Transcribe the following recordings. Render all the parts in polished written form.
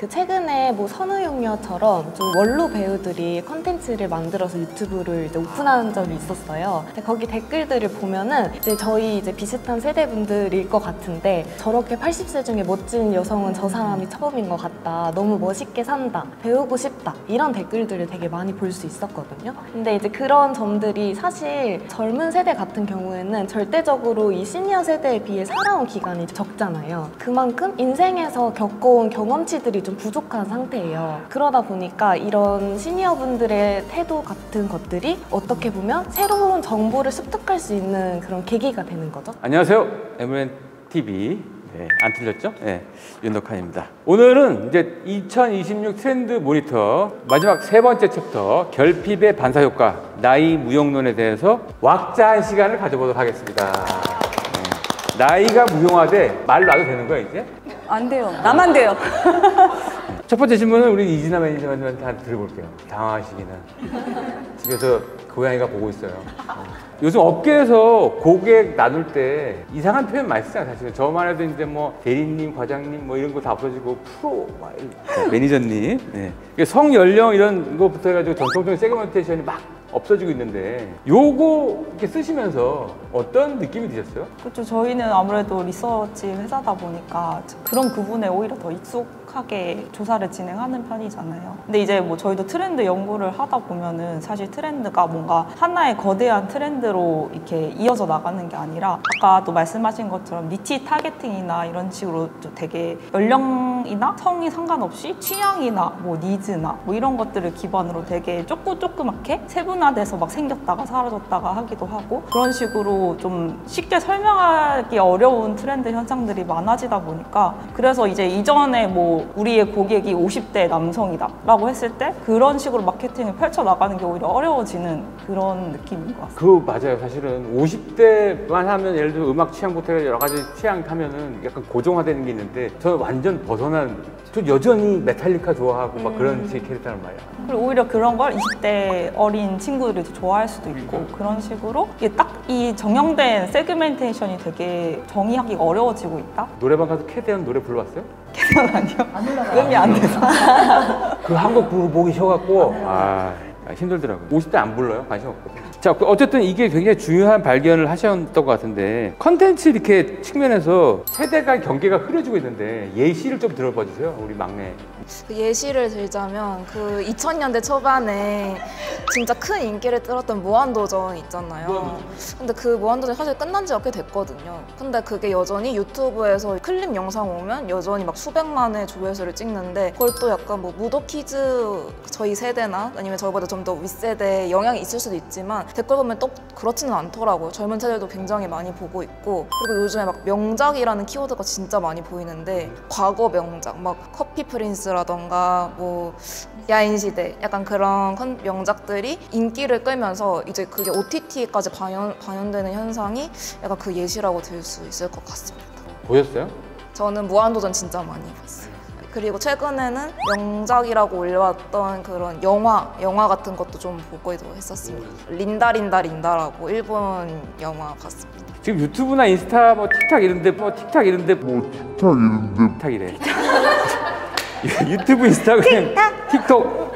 그 최근에 뭐 선우용녀처럼 좀 원로 배우들이 컨텐츠를 만들어서 유튜브를 이제 오픈한 적이 있었어요. 근데 거기 댓글들을 보면은 이제 저희 이제 비슷한 세대분들일 것 같은데 저렇게 80세 중에 멋진 여성은 저 사람이 처음인 것 같다. 너무 멋있게 산다. 배우고 싶다. 이런 댓글들을 되게 많이 볼 수 있었거든요. 근데 이제 그런 점들이 사실 젊은 세대 같은 경우에는 절대적으로 이 시니어 세대에 비해 살아온 기간이 적잖아요. 그만큼 인생에서 겪어온 경험치들이 좀 부족한 상태예요. 그러다 보니까 이런 시니어분들의 태도 같은 것들이 어떻게 보면 새로운 정보를 습득할 수 있는 그런 계기가 되는 거죠. 안녕하세요. MNTV. 네, 안 틀렸죠? 네, 윤덕한입니다. 오늘은 이제 2026 트렌드 모니터 마지막 세 번째 챕터 결핍의 반사효과, 나이 무용론에 대해서 왁자한 시간을 가져보도록 하겠습니다. 네. 나이가 무용하되 말 놔도 되는 거야 이제? 안 돼요. 나만 돼요. 첫 번째 질문은 우리 이진아 매니저한테 다 들어볼게요. 당황하시기는. 집에서 고양이가 보고 있어요. 요즘 업계에서 고객 나눌 때 이상한 표현 많이 쓰잖아요. 사실은 저만 해도 이제 뭐 대리님, 과장님 뭐 이런 거 다 없어지고 프로, 매니저님. 네. 성 연령 이런 거부터 해가지고 전통적인 세그멘테이션이 막 없어지고 있는데 요거 이렇게 쓰시면서 어떤 느낌이 드셨어요? 그렇죠. 저희는 아무래도 리서치 회사다 보니까 그런 부분에 오히려 더 익숙하게 조사를 진행하는 편이잖아요. 근데 이제 뭐 저희도 트렌드 연구를 하다 보면은 사실 트렌드가 뭔가 하나의 거대한 트렌드로 이렇게 이어져 나가는 게 아니라 아까도 말씀하신 것처럼 니치 타겟팅이나 이런 식으로 좀 되게 연령이나 성이 상관없이 취향이나 뭐 니즈나 뭐 이런 것들을 기반으로 되게 조그맣게 세분화돼서 막 생겼다가 사라졌다가 하기도 하고 그런 식으로 좀 쉽게 설명하기 어려운 트렌드 현상들이 많아지다 보니까 그래서 이제 이전에 뭐 우리의 고객이 50대 남성이다 라고 했을 때 그런 식으로 마케팅을 펼쳐나가는 게 오히려 어려워지는 그런 느낌인 것 같습니다. 그거 맞아요. 사실은 50대만 하면 예를 들어 음악 취향부터 해서 여러 가지 취향 하면은 약간 고정화되는 게 있는데 저는 완전 벗어난 저 여전히 메탈리카 좋아하고 막 그런 제 캐릭터란 말이야. 그리고 오히려 그런 걸 20대 어린 친구들이 좋아할 수도 있고 그런 식으로 이게 딱 이 정형된 세그멘테이션이 되게 정의하기가 어려워지고 있다? 노래방 가서 캐대한 노래 불러봤어요? 캐대한 아니요. 음이 안 돼서. 그 한 곡 보기 쉬워갖고 힘들더라고요. 50대 안 불러요. 관심 없거든요. 자, 어쨌든 이게 굉장히 중요한 발견을 하셨던 것 같은데 컨텐츠 이렇게 측면에서 세대 간 경계가 흐려지고 있는데 예시를 좀 들어봐 주세요. 우리 막내. 그 예시를 들자면 그 2000년대 초반에 진짜 큰 인기를 끌었던 무한도전 있잖아요. 근데 그 무한도전 사실 끝난 지가 꽤 됐거든요. 근데 그게 여전히 유튜브에서 클립 영상 오면 여전히 막 수백만의 조회수를 찍는데 그걸 또 약간 뭐 무도키즈 저희 세대나 아니면 저희보다 좀 더 윗세대에 영향이 있을 수도 있지만 댓글 보면 또 그렇지는 않더라고요. 젊은 세대도 굉장히 많이 보고 있고 그리고 요즘에 막 명작이라는 키워드가 진짜 많이 보이는데 과거 명작 막 커피 프린스라던가 뭐 야인시대 약간 그런 명작들이 인기를 끌면서 이제 그게 OTT까지 반영되는 현상이 약간 그 예시라고 들 수 있을 것 같습니다. 보셨어요? 저는 무한도전 진짜 많이 봤어요. 그리고 최근에는 명작이라고 올려왔던 그런 영화 같은 것도 좀 보기도 했었습니다. 린다라고 일본 영화 봤습니다. 지금 유튜브나 인스타 뭐 틱탁 이런데 틱탁이래. 유튜브, 인스타그램, 틱톡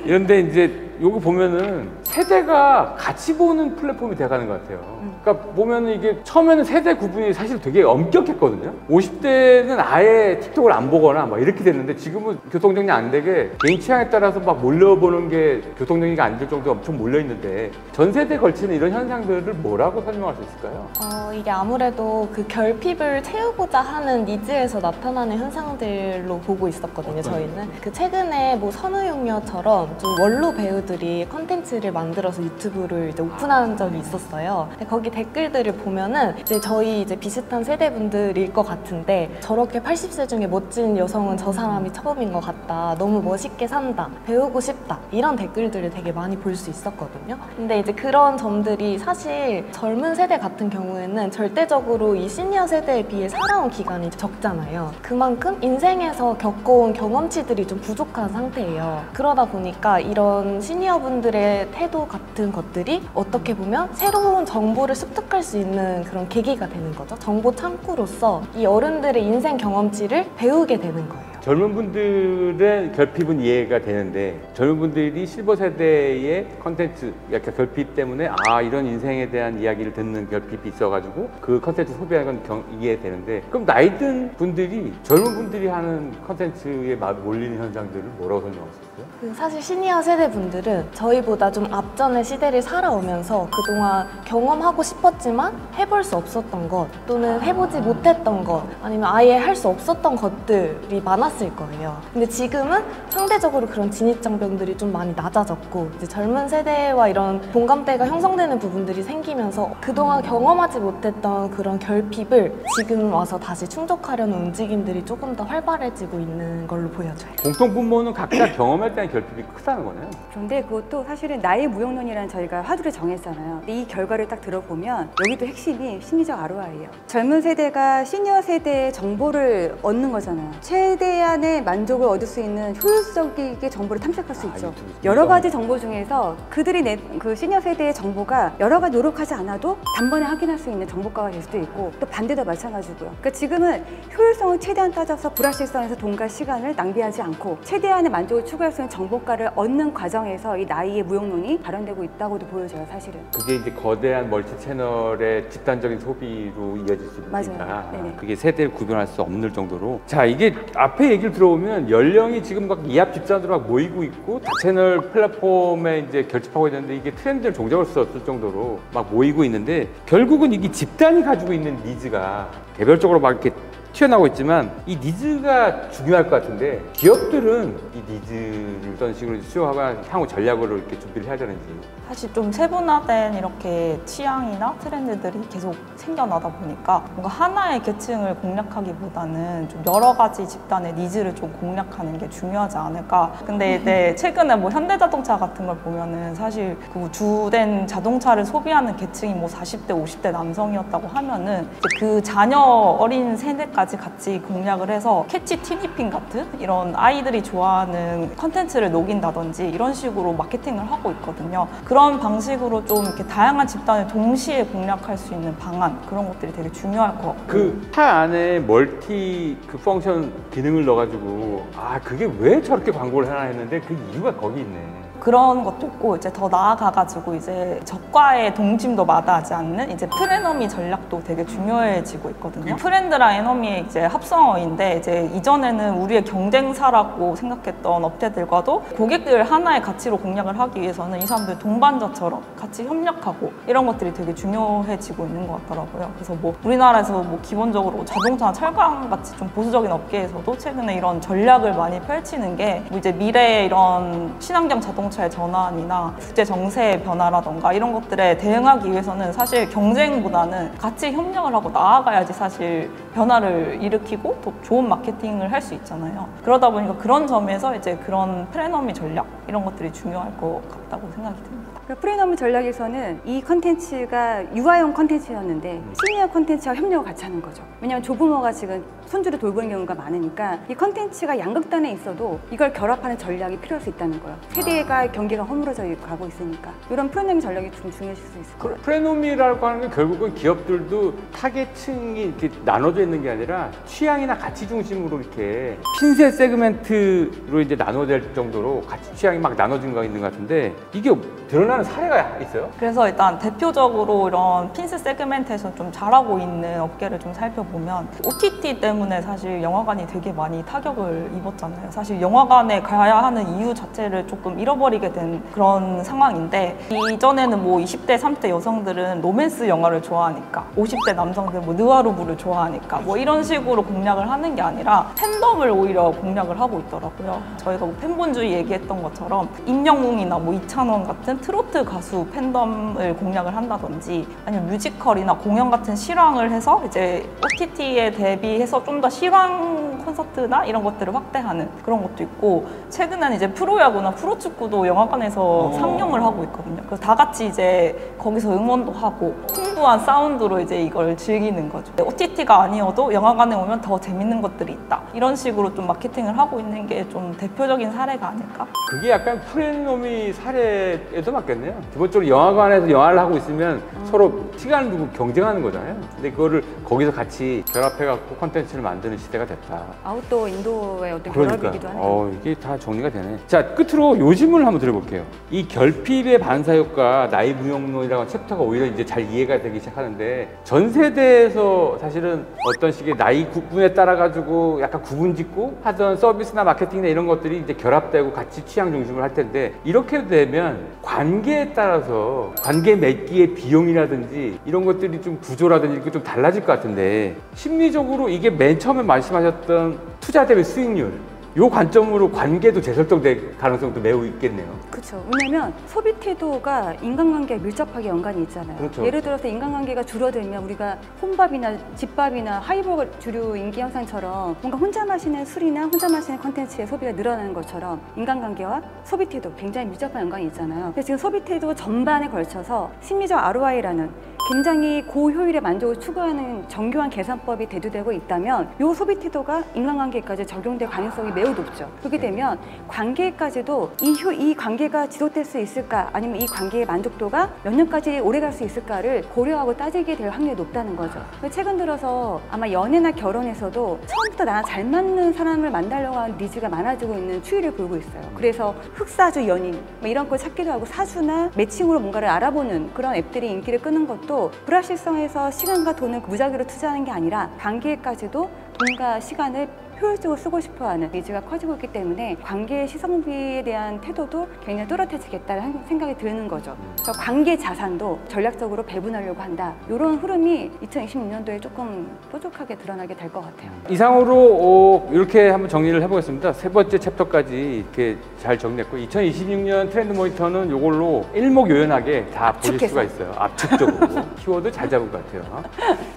이런데 이제 요거 보면은 세대가 같이 보는 플랫폼이 돼가는 것 같아요. 그러니까 보면은 이게 처음에는 세대 구분이 사실 되게 엄격했거든요. 50대는 아예 틱톡을 안 보거나 막 이렇게 됐는데 지금은 교통정리 안 되게 개인 취향에 따라서 막 몰려보는 게 교통정리가 안 될 정도로 엄청 몰려있는데 전 세대에 걸치는 이런 현상들을 뭐라고 설명할 수 있을까요? 이게 아무래도 그 결핍을 채우고자 하는 니즈에서 나타나는 현상들로 보고 있었거든요. 저희는 그 최근에 뭐 선우용녀처럼 좀 원로 배우들이 컨텐츠를 만들어서 유튜브를 이제 오픈한 적이 있었어요. 근데 거기 댓글들을 보면은 이제 저희 이제 비슷한 세대분들일 것 같은데 저렇게 80세 중에 멋진 여성은 저 사람이 처음인 것 같다. 너무 멋있게 산다. 배우고 싶다. 이런 댓글들을 되게 많이 볼 수 있었거든요. 근데 이제 그런 점들이 사실 젊은 세대 같은 경우에는 절대적으로 이 시니어 세대에 비해 살아온 기간이 적잖아요. 그만큼 인생에서 겪어온 경험치들이 좀 부족한 상태예요. 그러다 보니까 이런 시니어분들의 태도 같은 것들이 어떻게 보면 새로운 정보를 습득할 수 있는 그런 계기가 되는 거죠. 정보 창구로서 이 어른들의 인생 경험치를 배우게 되는 거예요. 젊은 분들의 결핍은 이해가 되는데 젊은 분들이 실버 세대의 컨텐츠, 약간 결핍 때문에 이런 인생에 대한 이야기를 듣는 결핍이 있어가지고 그 컨텐츠 소비하는 건 이해되는데 그럼 나이 든 분들이 젊은 분들이 하는 컨텐츠에 몰리는 현상들을 뭐라고 설명할 수 있어요? 사실 시니어 세대 분들은 저희보다 좀 앞전의 시대를 살아오면서 그동안 경험하고 싶었지만 해볼 수 없었던 것 또는 해보지 못했던 것 아니면 아예 할 수 없었던 것들이 많았을 거예요. 근데 지금은 상대적으로 그런 진입장벽들이 좀 많이 낮아졌고 이제 젊은 세대와 이런 공감대가 형성되는 부분들이 생기면서 그동안 경험하지 못했던 그런 결핍을 지금 와서 다시 충족하려는 움직임들이 조금 더 활발해지고 있는 걸로 보여져요. 공통분모는 각자 경험에 대한 결핍이 크다는 거네요. 그런데 그것도 사실은 나의 무용론이라는 저희가 화두를 정했잖아요. 근데 이 결과를 딱 들어보면 여기도 핵심이 심리적 ROI예요. 젊은 세대가 시니어 세대의 정보를 얻는 거잖아요. 최대한의 만족을 얻을 수 있는 효율적이게 정보를 탐색할 수 있죠. 여러 가지 정보 중에서 그들이 그 시니어 세대의 정보가 여러 가지 노력하지 않아도 단번에 확인할 수 있는 정보가가 될 수도 있고 또 반대도 마찬가지고요. 그러니까 지금은 효율성을 최대한 따져서 불확실성에서 돈과 시간을 낭비하지 않고 최대한의 만족을 추구할 수 있는 정보가를 얻는 과정에서 이 나이의 무용론이 발현되고 있다고도 보여져요, 사실은. 그게 이제 거대한 멀티 채널의 집단적인 소비로 이어질 수 있으니까 맞아요. 네네. 그게 세대를 구별할 수 없는 정도로 자 이게 앞에 얘기를 들어보면 연령이 지금 막 이합 집단으로 막 모이고 있고 다채널 플랫폼에 이제 결집하고 있는데 이게 트렌드를 종잡을 수 없을 정도로 막 모이고 있는데 결국은 이게 집단이 가지고 있는 니즈가 개별적으로 막 이렇게 튀어나오고 있지만 이 니즈가 중요할 것 같은데 기업들은 이 니즈를 어떤 식으로 수용하거나 향후 전략으로 이렇게 준비를 해야 되는지 사실 좀 세분화된 이렇게 취향이나 트렌드들이 계속 생겨나다 보니까 뭔가 하나의 계층을 공략하기보다는 좀 여러 가지 집단의 니즈를 좀 공략하는 게 중요하지 않을까. 근데 이제 최근에 뭐 현대자동차 같은 걸 보면은 사실 그 주된 자동차를 소비하는 계층이 뭐 40대, 50대 남성이었다고 하면은 이제 그 자녀 어린 세대까지 같이 공략을 해서 캐치 티니핑 같은 이런 아이들이 좋아하는 컨텐츠를 녹인다든지 이런 식으로 마케팅을 하고 있거든요. 그런 방식으로 좀 이렇게 다양한 집단을 동시에 공략할 수 있는 방안 그런 것들이 되게 중요할 것 같고 그 차 안에 멀티 그 펑션 기능을 넣어가지고 그게 왜 저렇게 광고를 하나 했는데 그 이유가 거기 있네. 그런 것도 있고 이제 더 나아가가지고 이제 저가의 동심도 마다하지 않는 이제 프레너미 전략도 되게 중요해지고 있거든요. 프렌드랑 에너미의 이제 합성어인데 이제 이전에는 우리의 경쟁사라고 생각했던 업체들과도 고객들 하나의 가치로 공략을 하기 위해서는 이 사람들 동반자처럼 같이 협력하고 이런 것들이 되게 중요해지고 있는 것 같더라고요. 그래서 뭐 우리나라에서 뭐 기본적으로 자동차나 철강 같이 좀 보수적인 업계에서도 최근에 이런 전략을 많이 펼치는 게 뭐 이제 미래의 이런 친환경 자동차의 전환이나 국제 정세의 변화라던가 이런 것들에 대응하기 위해서는 사실 경쟁보다는 같이 협력을 하고 나아가야지 사실 변화를 일으키고 더 좋은 마케팅을 할 수 있잖아요. 그러다 보니까 그런 점에서 이제 그런 프레너미 전략 이런 것들이 중요할 것 같다고 생각이 듭니다. 그러니까 프리너무 전략에서는 이 컨텐츠가 유아용 컨텐츠였는데 시니어 컨텐츠와 협력을 같이 하는 거죠. 왜냐하면 조부모가 지금 손주를 돌보는 경우가 많으니까 이 컨텐츠가 양극단에 있어도 이걸 결합하는 전략이 필요할 수 있다는 거예요. 세대가 경계가 허물어져 가고 있으니까 이런 프리너무 전략이 좀 중요해질 수 있을 거예요. 프레노미라고 하는 게 결국은 기업들도 타겟층이 이렇게 나눠져 있는 게 아니라 취향이나 가치 중심으로 이렇게 핀셋 세그멘트로 이제 나눠질 정도로 가치 취향이 막 나눠진 거 있는 것 같은데 이게 드러나는 사례가 있어요? 그래서 일단 대표적으로 이런 핀스 세그멘트에서 좀 잘하고 있는 업계를 좀 살펴보면 OTT 때문에 사실 영화관이 되게 많이 타격을 입었잖아요. 사실 영화관에 가야 하는 이유 자체를 조금 잃어버리게 된 그런 상황인데 이전에는 뭐 20대, 30대 여성들은 로맨스 영화를 좋아하니까 50대 남성들은 뭐 느와르부를 좋아하니까 뭐 이런 식으로 공략을 하는 게 아니라 팬덤을 오히려 공략을 하고 있더라고요. 저희가 뭐 팬본주의 얘기했던 것처럼 임영웅이나 뭐 이찬원 같은 트로트 가수 팬덤을 공략을 한다든지 아니면 뮤지컬이나 공연 같은 실황을 해서 이제 OTT에 대비해서 좀 더 실황 콘서트나 이런 것들을 확대하는 그런 것도 있고 최근에는 이제 프로야구나 프로축구도 영화관에서 상영을 하고 있거든요. 그래서 다 같이 이제 거기서 응원도 하고 풍부한 사운드로 이제 이걸 즐기는 거죠. OTT가 아니어도 영화관에 오면 더 재밌는 것들이 있다. 이런 식으로 좀 마케팅을 하고 있는 게 좀 대표적인 사례가 아닐까? 그게 약간 프레노미 사례에도 맞겠네요. 기본적으로 영화관에서 영화를 하고 있으면 서로 시간을 두고 경쟁하는 거잖아요. 근데 그거를 거기서 같이 결합해갖고 콘텐츠를 만드는 시대가 됐다. 아웃도어, 인도어의 어떤 그러니까 결합이기도 하네요. 이게 다 정리가 되네. 자, 끝으로 요즘을 한번 들어볼게요. 이 결핍의 반사효과 나이 무용론이라는 챕터가 오히려 이제 잘 이해가 되기 시작하는데, 전 세대에서 사실은 어떤 식의 나이 구분에 따라 가지고 약간 구분짓고 하던 서비스나 마케팅이나 이런 것들이 이제 결합되고 같이 취향 중심을 할 텐데, 이렇게 되면 관계에 따라서 관계 맺기의 비용이라든지 이런 것들이 좀 구조라든지 이렇게 좀 달라질 것 같은데, 심리적으로 이게 맨 처음에 말씀하셨던 투자 대비 수익률, 요 관점으로 관계도 재설정될 가능성도 매우 있겠네요. 그렇죠. 왜냐하면 소비 태도가 인간관계에 밀접하게 연관이 있잖아요. 그렇죠. 예를 들어서 인간관계가 줄어들면 우리가 혼밥이나 집밥이나 하이버 주류 인기 영상처럼 뭔가 혼자 마시는 술이나 혼자 마시는 콘텐츠의 소비가 늘어나는 것처럼 인간관계와 소비 태도 굉장히 밀접한 연관이 있잖아요. 그래서 지금 소비 태도 전반에 걸쳐서 심리적 ROI라는 굉장히 고효율의 만족을 추구하는 정교한 계산법이 대두되고 있다면 이 소비 태도가 인간관계까지 적용될 가능성이 매우 높죠. 그렇게 되면 관계까지도 이 관계가 지속될 수 있을까, 아니면 이 관계의 만족도가 몇 년까지 오래 갈 수 있을까를 고려하고 따지게 될 확률이 높다는 거죠. 최근 들어서 아마 연애나 결혼에서도 처음부터 나랑 잘 맞는 사람을 만나려고 하는 니즈가 많아지고 있는 추이를 보이고 있어요. 그래서 흑사주 연인 뭐 이런 걸 찾기도 하고, 사주나 매칭으로 뭔가를 알아보는 그런 앱들이 인기를 끄는 것도 불확실성에서 시간과 돈을 무작위로 투자하는 게 아니라 관계까지도 돈과 시간을 효율적으로 쓰고 싶어하는 니즈가 커지고 있기 때문에 관계의 시성비에 대한 태도도 굉장히 또렷해지겠다는 생각이 드는 거죠. 그래서 관계 자산도 전략적으로 배분하려고 한다. 이런 흐름이 2026년도에 조금 뾰족하게 드러나게 될 것 같아요. 이상으로 이렇게 한번 정리를 해보겠습니다. 세 번째 챕터까지 이렇게 잘 정리했고, 2026년 트렌드 모니터는 이걸로 일목요연하게 다 보실 수가 있어요. 압축적으로. 키워드 잘 잡은 것 같아요.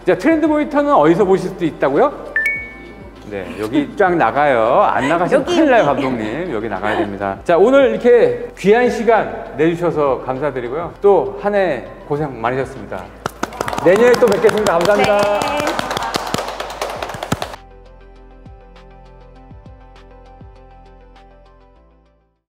자, 트렌드 모니터는 어디서 보실 수도 있다고요? 네, 여기 쫙 나가요. 안 나가시면 큰일 나요, 감독님. 여기 나가야 됩니다. 자, 오늘 이렇게 귀한 시간 내주셔서 감사드리고요. 또 한 해 고생 많으셨습니다. 내년에 또 뵙겠습니다. 감사합니다. 네.